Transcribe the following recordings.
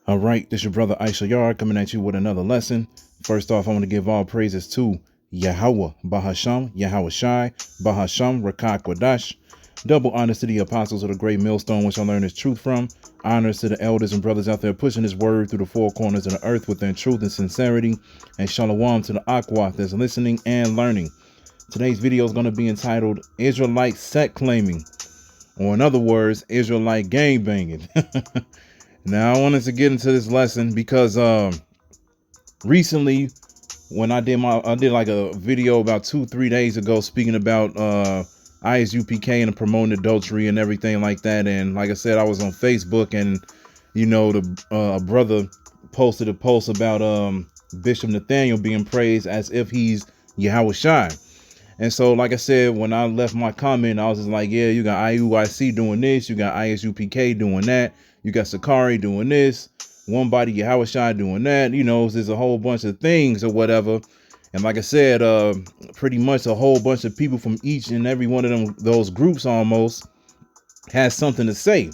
All right, this your brother Issachar coming at you with another lesson. First off, I want to give all praises to Yahweh, Bahasham, Yahweh Shai, Bahasham, Rachaa Quadash. Double honors to the apostles of the great millstone, which I learned his truth from. Honors to the elders and brothers out there pushing his word through the four corners of the earth within truth and sincerity. And shalom to the Aqua that's listening and learning. Today's video is going to be entitled Israelite Set Claiming, or in other words, Israelite gang banging. Now, I wanted to get into this lesson because recently when I did like a video about 2-3 days ago speaking about ISUPK and promoting adultery and everything like that. And like I said, I was on Facebook, and you know, the brother posted a post about Bishop Nathaniel being praised as if he's Yahweh Shai. And so, like I said, when I left my comment, I was just like, yeah, you got IUIC doing this, you got ISUPK doing that, you got Sakari doing this, One Body Yahweh Shai doing that, you know, there's a whole bunch of things or whatever. And like I said, pretty much a whole bunch of people from each and every one of those groups almost has something to say.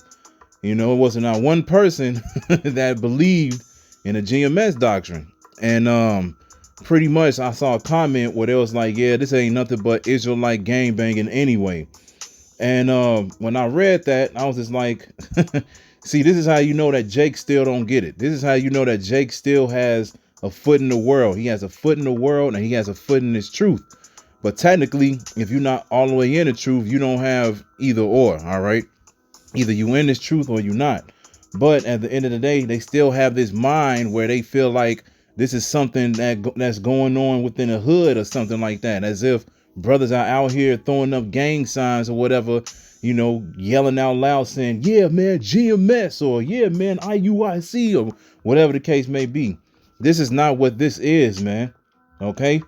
You know, it wasn't not one person that believed in a GMS doctrine. And pretty much I saw a comment where it was like, yeah, this ain't nothing but Israelite gang banging anyway. And when I read that, I was just like, see, this is how you know that Jake still don't get it. This is how you know that Jake still has a foot in the world. He has a foot in the world and he has a foot in his truth. But technically, if you're not all the way in the truth, you don't have either or. All right. Either you in this truth or you're not. But at the end of the day, they still have this mind where they feel like this is something that's going on within a hood or something like that. As if brothers are out here throwing up gang signs or whatever, you know, yelling out loud saying, yeah, man, GMS, or yeah, man, IUIC, or whatever the case may be. This is not what this is, man. OK.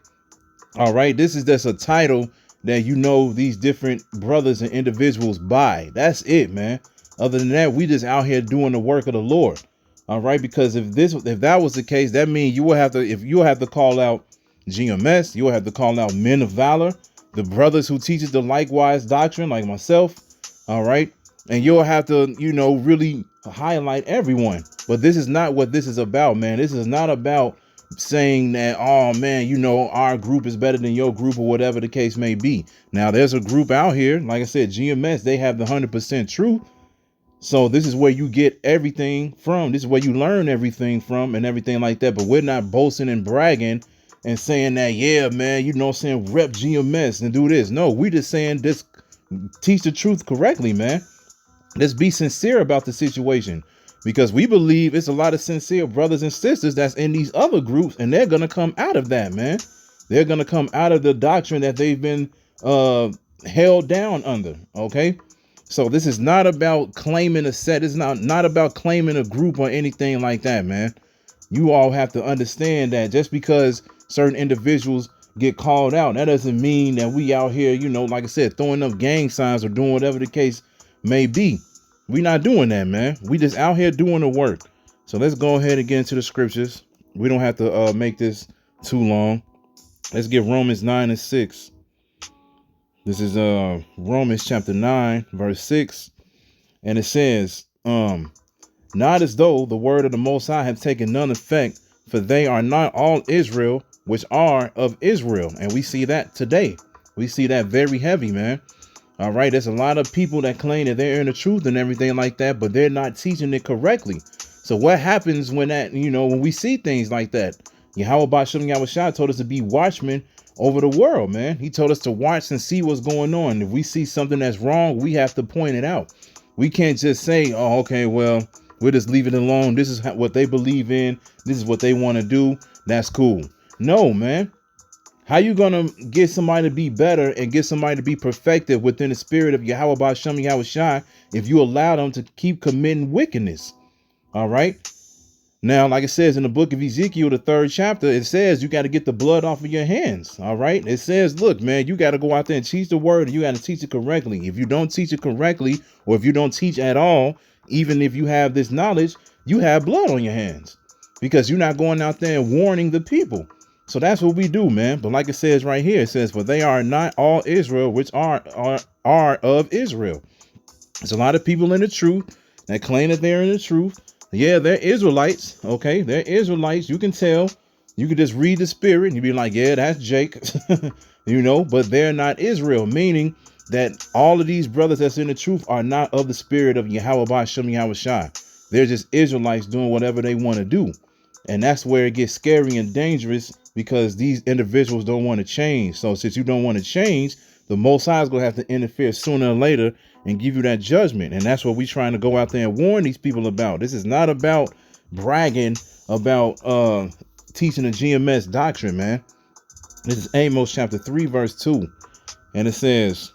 All right. This is just a title that, you know, these different brothers and individuals buy. That's it, man. Other than that, we just out here doing the work of the Lord. All right. Because if that was the case, that means you will have to call out GMS. You will have to call out Men of Valor, the brothers who teaches the likewise doctrine like myself. All right. And you'll have to, you know, really highlight everyone. But this is not what this is about, man. This is not about saying that, oh, man, you know, our group is better than your group or whatever the case may be. Now, there's a group out here, like I said, GMS, they have the 100% truth. So this is where you get everything from. This is where you learn everything from and everything like that. But we're not boasting and bragging and saying that, yeah, man, you know, saying rep GMS and do this. No, we just saying this, teach the truth correctly, man. Let's be sincere about the situation, because we believe it's a lot of sincere brothers and sisters that's in these other groups, and they're going to come out of that, man. They're going to come out of the doctrine that they've been held down under. OK, so this is not about claiming a set. It's not about claiming a group or anything like that, man. You all have to understand that just because certain individuals get called out, that doesn't mean that we out here, you know, like I said, throwing up gang signs or doing whatever the case may be. We're not doing that, man. We just out here doing the work. So let's go ahead and get into the scriptures. We don't have to make this too long. Let's get Romans 9:6. This is Romans chapter 9, verse 6. And it says, not as though the word of the Most High have taken none effect, for they are not all Israel, which are of Israel. And we see that today. We see that very heavy, man. All right. There's a lot of people that claim that they're in the truth and everything like that, but they're not teaching it correctly. So what happens when that, you know, when we see things like that? Yahweh Bashem Yahweh Shai told us to be watchmen over the world, man. He told us to watch and see what's going on. If we see something that's wrong, we have to point it out. We can't just say, oh, OK, well, we'll just leave it alone. This is what they believe in. This is what they want to do. That's cool. No, man. How you going to get somebody to be better and get somebody to be perfected within the spirit of Yahweh Bashem Yahweh Shai if you allow them to keep committing wickedness? All right. Now, like it says in the book of Ezekiel, the 3rd chapter, it says you got to get the blood off of your hands. All right. It says, look, man, you got to go out there and teach the word. And you got to teach it correctly. If you don't teach it correctly, or if you don't teach at all, even if you have this knowledge, you have blood on your hands because you're not going out there and warning the people. So that's what we do, man. But like it says right here, it says, for they are not all Israel, which are of Israel. There's a lot of people in the truth that claim that they're in the truth, Yeah, they're Israelites. Okay, they're Israelites. You can tell. You can just read the spirit and you be like, yeah, that's Jake. But they're not Israel, meaning that all of these brothers that's in the truth are not of the spirit of Yahweh Shem Yahweh Shai. They're just Israelites doing whatever they want to do. And that's where it gets scary and dangerous, because these individuals don't want to change. So since you don't want to change, the Most High is going to have to interfere sooner or later and give you that judgment. And that's what we're trying to go out there and warn these people about. This is not about bragging about teaching the GMS doctrine, man. This is Amos chapter 3, verse 2. And it says,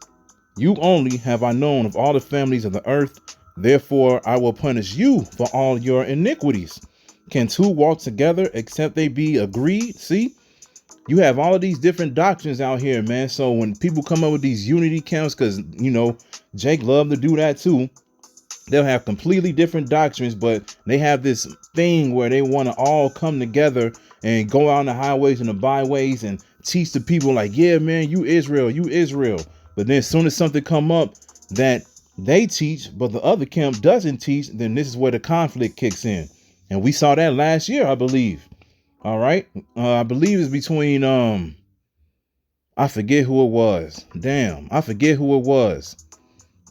you only have I known of all the families of the earth. Therefore, I will punish you for all your iniquities. Can two walk together except they be agreed? See, you have all of these different doctrines out here, man. So when people come up with these unity camps, because, Jake loved to do that too. They'll have completely different doctrines, but they have this thing where they want to all come together and go out on the highways and the byways and teach the people like, yeah, man, you Israel, you Israel. But then as soon as something come up that they teach, but the other camp doesn't teach, then this is where the conflict kicks in. And we saw that last year, I believe. All right. I believe it's between, I forget who it was. Damn, I forget who it was.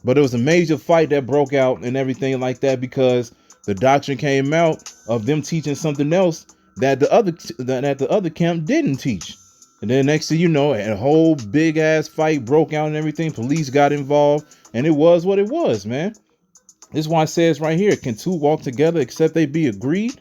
But it was a major fight that broke out and everything like that, because the doctrine came out of them teaching something else that the other camp didn't teach. And then next thing you know, a whole big ass fight broke out and everything. Police got involved, and it was what it was, man. This is why it says right here, can two walk together except they be agreed?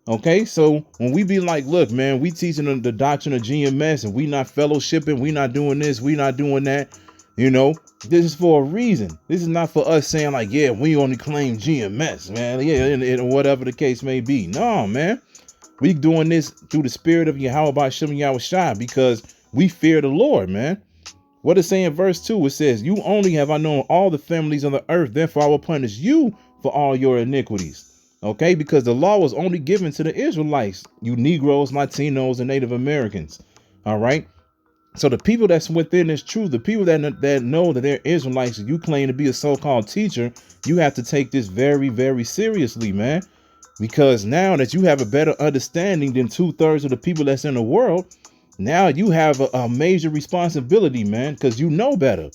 Okay, so when we be like, look, man, we teaching the doctrine of GMS and we not fellowshipping, we not doing this, we not doing that, this is for a reason. This is not for us saying like, yeah, we only claim GMS, man. Yeah, and whatever the case may be. No, man. We doing this through the spirit of Yahweh Shem Yahweh Shai, because we fear the Lord, man. What it say in verse 2? It says, you only have I known all the families on the earth, therefore I will punish you for all your iniquities. Okay, because the law was only given to the Israelites, you Negroes, Latinos, and Native Americans. All right. So the people that's within this truth, the people that know that they're Israelites, and you claim to be a so-called teacher, you have to take this very, very seriously, man. Because now that you have a better understanding than 2/3 of the people that's in the world, now you have a major responsibility, man, because you know better.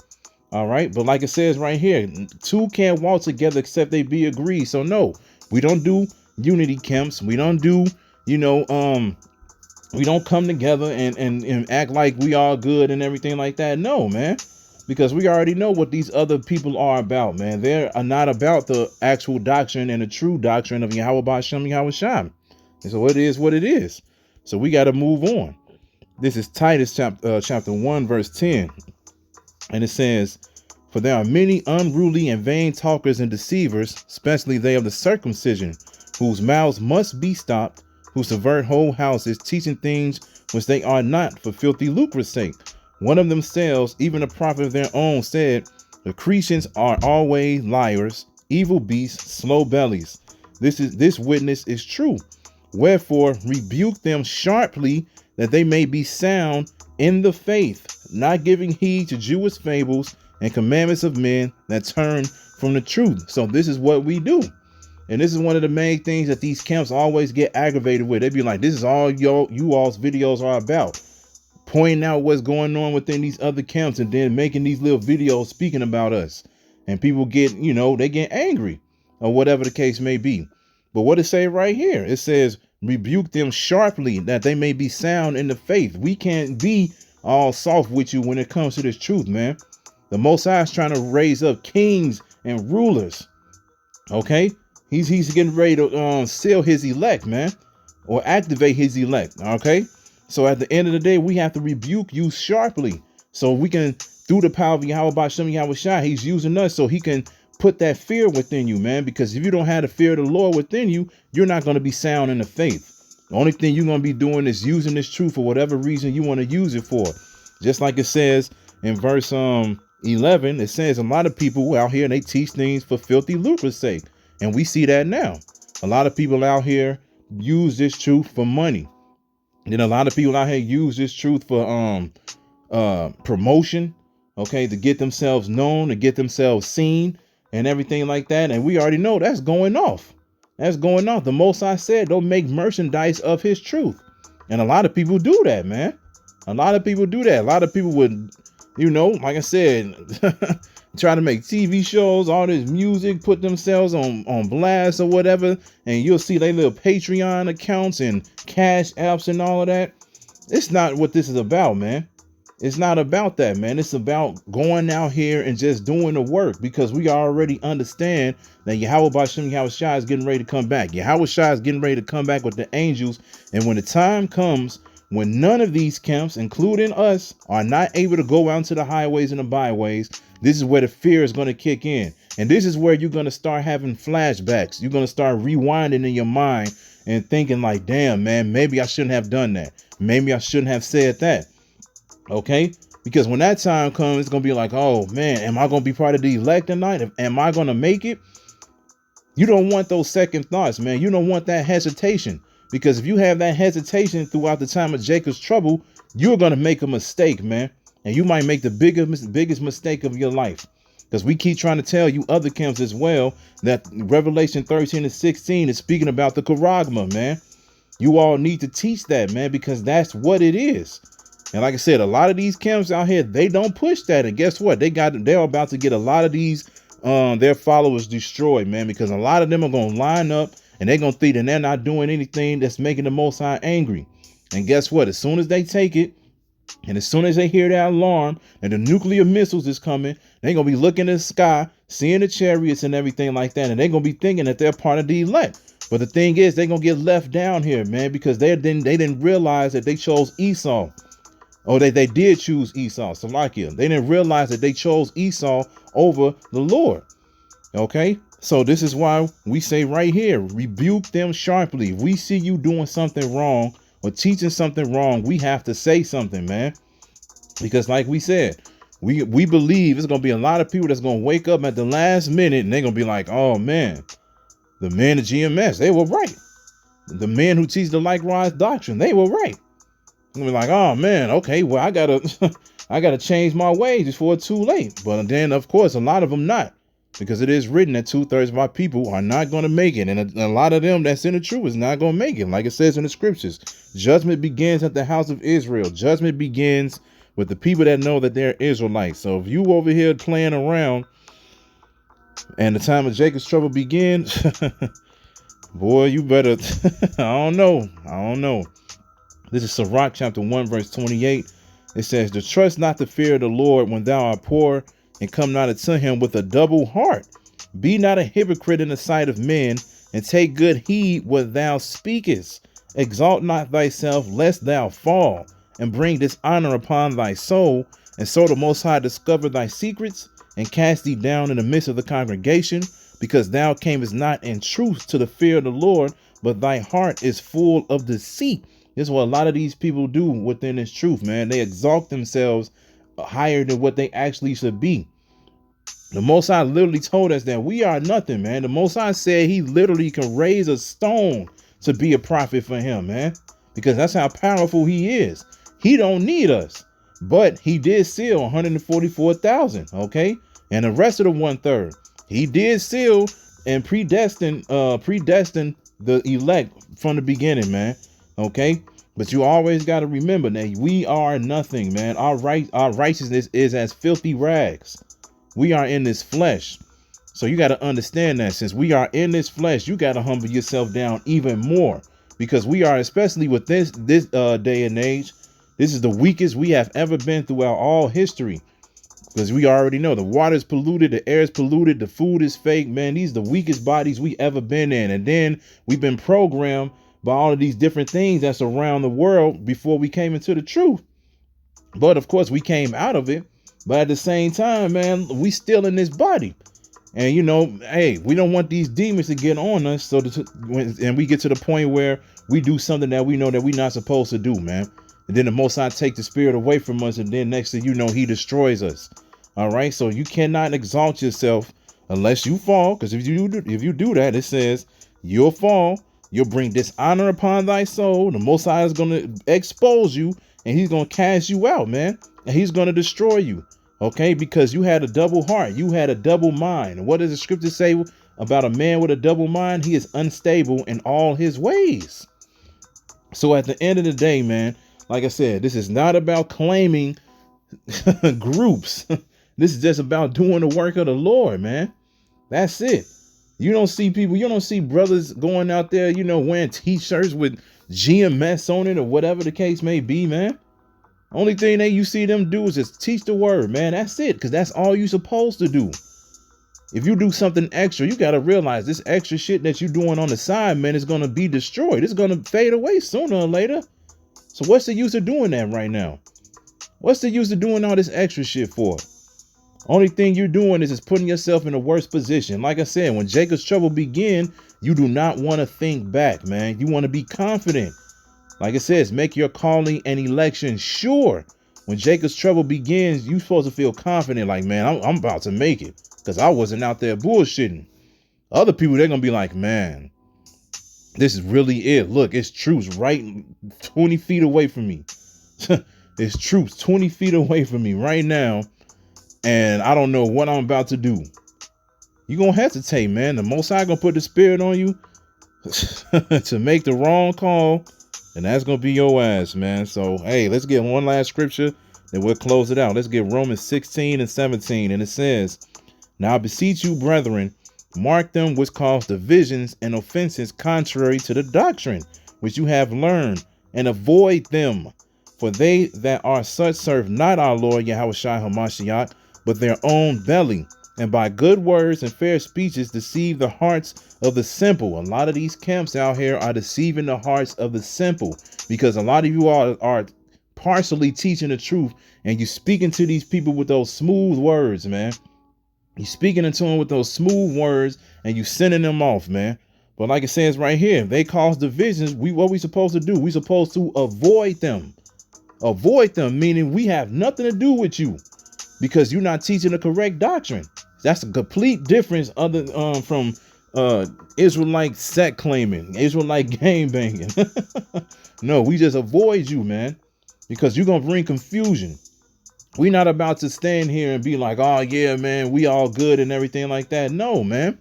All right. But like it says right here, two can't walk together except they be agreed. So no, we don't do unity camps. We don't do, we don't come together and act like we are good and everything like that. No, man, because we already know what these other people are about, man. They are not about the actual doctrine and the true doctrine of Yahweh Shem Yahweh Shai. And so it is what it is. So we got to move on. This is Titus chapter 1, verse 10. And it says, for there are many unruly and vain talkers and deceivers, especially they of the circumcision, whose mouths must be stopped, who subvert whole houses, teaching things which they are not, for filthy lucre's sake. One of themselves, even a prophet of their own, said, the Cretans are always liars, evil beasts, slow bellies. This witness is true. Wherefore rebuke them sharply, that they may be sound in the faith, not giving heed to Jewish fables and commandments of men that turn from the truth. So this is what we do. And this is one of the main things that these camps always get aggravated with. They be like, this is all you all's videos are about. Pointing out what's going on within these other camps and then making these little videos speaking about us. And people get, they get angry or whatever the case may be. But what it say right here? It says, rebuke them sharply, that they may be sound in the faith. We can't be all soft with you when it comes to this truth, man. The Most High is trying to raise up kings and rulers. Okay. He's getting ready to seal his elect, man, or activate his elect. OK, so at the end of the day, we have to rebuke you sharply so we can, through the power of Yahweh Shem Yahweh Shai, he's using us so he can put that fear within you, man, because if you don't have the fear of the Lord within you, you're not going to be sound in the faith. The only thing you're going to be doing is using this truth for whatever reason you want to use it for. Just like it says in verse 11, it says a lot of people out here, they teach things for filthy lucre's sake. And we see that now. A lot of people out here use this truth for money. And then a lot of people out here use this truth for promotion, okay, to get themselves known, to get themselves seen and everything like that. And we already know that's going off. that's going on. The Most High said, don't make merchandise of his truth. And a lot of people do that, man. A lot of people do that. A lot of people would, like I said, try to make TV shows, all this music, put themselves on blast or whatever. And you'll see their little Patreon accounts and cash apps and all of that. It's not what this is about, man. It's not about that, man. It's about going out here and just doing the work, because we already understand that Yahweh Bashem Yahushua is getting ready to come back. Yahushua is getting ready to come back with the angels. And when the time comes, when none of these camps, including us, are not able to go out into the highways and the byways, this is where the fear is going to kick in. And this is where you're going to start having flashbacks. You're going to start rewinding in your mind and thinking like, damn, man, maybe I shouldn't have done that. Maybe I shouldn't have said that. Okay, because when that time comes, it's going to be like, oh, man, am I going to be part of the elect tonight? Am I going to make it? You don't want those second thoughts, man. You don't want that hesitation, because if you have that hesitation throughout the time of Jacob's trouble, you're going to make a mistake, man. And you might make the biggest mistake of your life, because we keep trying to tell you other camps as well that Revelation 13 and 16 is speaking about the charagma, man. You all need to teach that, man, because that's what it is. And like I said, a lot of these camps out here, they don't push that. And guess what? They're about to get a lot of these their followers destroyed, man, because a lot of them are going to line up and they're going to think that they're not doing anything that's making the Most High angry. And guess what? As soon as they take it, and as soon as they hear that alarm and the nuclear missiles is coming, they're going to be looking at the sky, seeing the chariots and everything like that. And they're going to be thinking that they're part of the elect. But the thing is, they're going to get left down here, man, because they didn't realize that they chose Esau. Oh, they did choose Esau, Salakia. They didn't realize that they chose Esau over the Lord. Okay, so this is why we say right here, rebuke them sharply. If we see you doing something wrong or teaching something wrong, we have to say something, man. Because like we said, we believe there's going to be a lot of people that's going to wake up at the last minute and they're going to be like, oh, man, the men of GMS, they were right. The men who teach the likewise doctrine, they were right. I'm gonna be like, oh man, okay, well I gotta change my ways before it's too late. But then of course a lot of them not, because it is written that 2/3 of our people are not going to make it, and a lot of them that's in the truth is not going to make it. Like it says in the scriptures, judgment begins at the house of Israel. Judgment begins with the people that know that they're Israelites. So if you over here playing around and the time of Jacob's trouble begins, boy, you better I don't know. This is Sirach chapter 1 verse 28. It says, to trust not the fear of the Lord when thou art poor, and come not unto him with a double heart. Be not a hypocrite in the sight of men, and take good heed what thou speakest. Exalt not thyself, lest thou fall, and bring dishonor upon thy soul. And so the Most High discover thy secrets, and cast thee down in the midst of the congregation, because thou camest not in truth to the fear of the Lord, but thy heart is full of deceit. This is what a lot of these people do within this truth, man. They exalt themselves higher than what they actually should be. The Most High literally told us that we are nothing, man. The Most High said he literally can raise a stone to be a prophet for him, man, because that's how powerful he is. He don't need us, but he did seal 144,000. Okay. And the rest of the 1/3, he did seal and predestined the elect from the beginning, man. Okay, but you always got to remember that we are nothing, man. Our righteousness is as filthy rags. We are in this flesh. So you got to understand that since we are in this flesh, you got to humble yourself down even more, because we are, especially with this day and age, this is the weakest we have ever been throughout all history. Because we already know the water is polluted, the air is polluted, the food is fake, man. These are the weakest bodies we ever been in. And then we've been programmed by all of these different things that's around the world before we came into the truth. But of course we came out of it. But at the same time, man, we still in this body. And hey, we don't want these demons to get on us. So and we get to the point where we do something that we know that we're not supposed to do, man. And then the Most High take the spirit away from us. And then next thing you know, he destroys us. All right. So you cannot exalt yourself unless you fall. Because if you do that, it says you'll fall. You'll bring dishonor upon thy soul. The Most High is going to expose you, and he's going to cast you out, man. And he's going to destroy you. Okay, because you had a double heart. You had a double mind. And what does the scripture say? about a man with a double mind, he is unstable in all his ways. So at the end of the day, man, like I said, this is not about claiming groups. This is just about doing the work of the Lord, man. That's it. You don't see people, you don't see brothers going out there, wearing t-shirts with GMS on it or whatever the case may be, man. Only thing that you see them do is just teach the word, man. That's it, because that's all you're supposed to do. If you do something extra, you got to realize this extra shit that you're doing on the side, man, is going to be destroyed. It's going to fade away sooner or later. So what's the use of doing that right now? What's the use of doing all this extra shit for? Only thing you're doing is putting yourself in a worse position. Like I said, when Jacob's trouble begin, you do not want to think back, man. You want to be confident. Like it says, make your calling and election sure. When Jacob's trouble begins, you're supposed to feel confident, like, man, I'm about to make it, because I wasn't out there bullshitting. Other people, they're going to be like, man, this is really it. Look, it's truth right 20 feet away from me. It's truth 20 feet away from me right now. And I don't know what I'm about to do. You're going to hesitate, man. The Most High going to put the spirit on you to make the wrong call. And that's going to be your ass, man. So, hey, let's get one last scripture, then we'll close it out. Let's get Romans 16 and 17. And it says, now I beseech you, brethren, mark them which cause divisions and offenses contrary to the doctrine which you have learned, and avoid them. For they that are such serve not our Lord Yahushua HaMashiach, but their own belly, and by good words and fair speeches deceive the hearts of the simple. A lot of these camps out here are deceiving the hearts of the simple, because a lot of you are partially teaching the truth, and you speaking to these people with those smooth words, man. You speaking into them with those smooth words, and you sending them off, man. But like it says right here, if they cause divisions, what we supposed to do? We supposed to avoid them. Avoid them, meaning we have nothing to do with you, because you're not teaching the correct doctrine. That's a complete difference from Israelite set claiming, Israelite gang banging. No, we just avoid you, man, because you're going to bring confusion. We're not about to stand here and be like, oh, yeah, man, we all good and everything like that. No, man,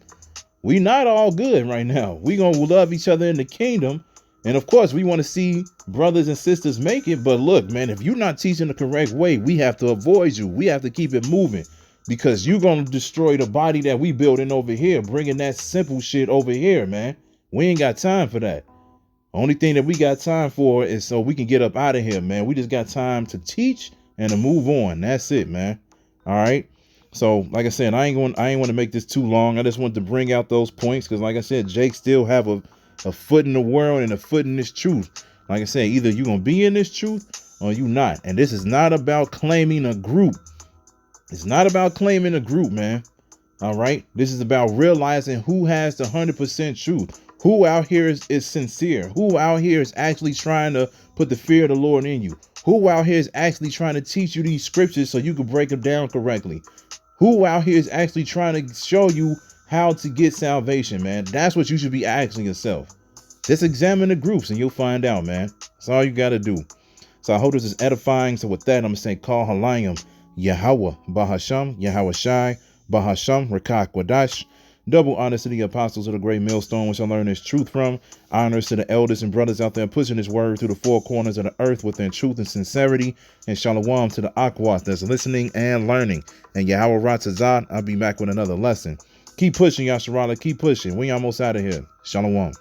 we not all good right now. We going to love each other in the kingdom. And of course, we want to see brothers and sisters make it. But look, man, if you're not teaching the correct way, we have to avoid you. We have to keep it moving, because you're going to destroy the body that we building over here, bringing that simple shit over here, man. We ain't got time for that. Only thing that we got time for is so we can get up out of here, man. We just got time to teach and to move on. That's it, man. All right. So, like I said, I ain't want to make this too long. I just want to bring out those points, because, like I said, Jake still have a foot in the world and a foot in this truth. Like I said, either you're going to be in this truth or you not. And this is not about claiming a group. It's not about claiming a group, man. All right. This is about realizing who has the 100% truth. Who out here is sincere. Who out here is actually trying to put the fear of the Lord in you. Who out here is actually trying to teach you these scriptures so you can break them down correctly. Who out here is actually trying to show you how to get salvation, man. That's what you should be asking yourself. Just examine the groups and you'll find out, man. That's all you got to do. So I hope this is edifying. So with that, I'm going to say, call Halayim, Yahweh, Bahasham, Yahweh Shai, Bahasham, Rachaa Quadash. Double honors to the apostles of the great millstone, which I learned this truth from. Honors to the elders and brothers out there pushing this word through the four corners of the earth within truth and sincerity. And shalom to the Aquas that's listening and learning. And Yahweh Ratzazad, I'll be back with another lesson. Keep pushing, Yasharala. Keep pushing. We almost out of here. Shalom.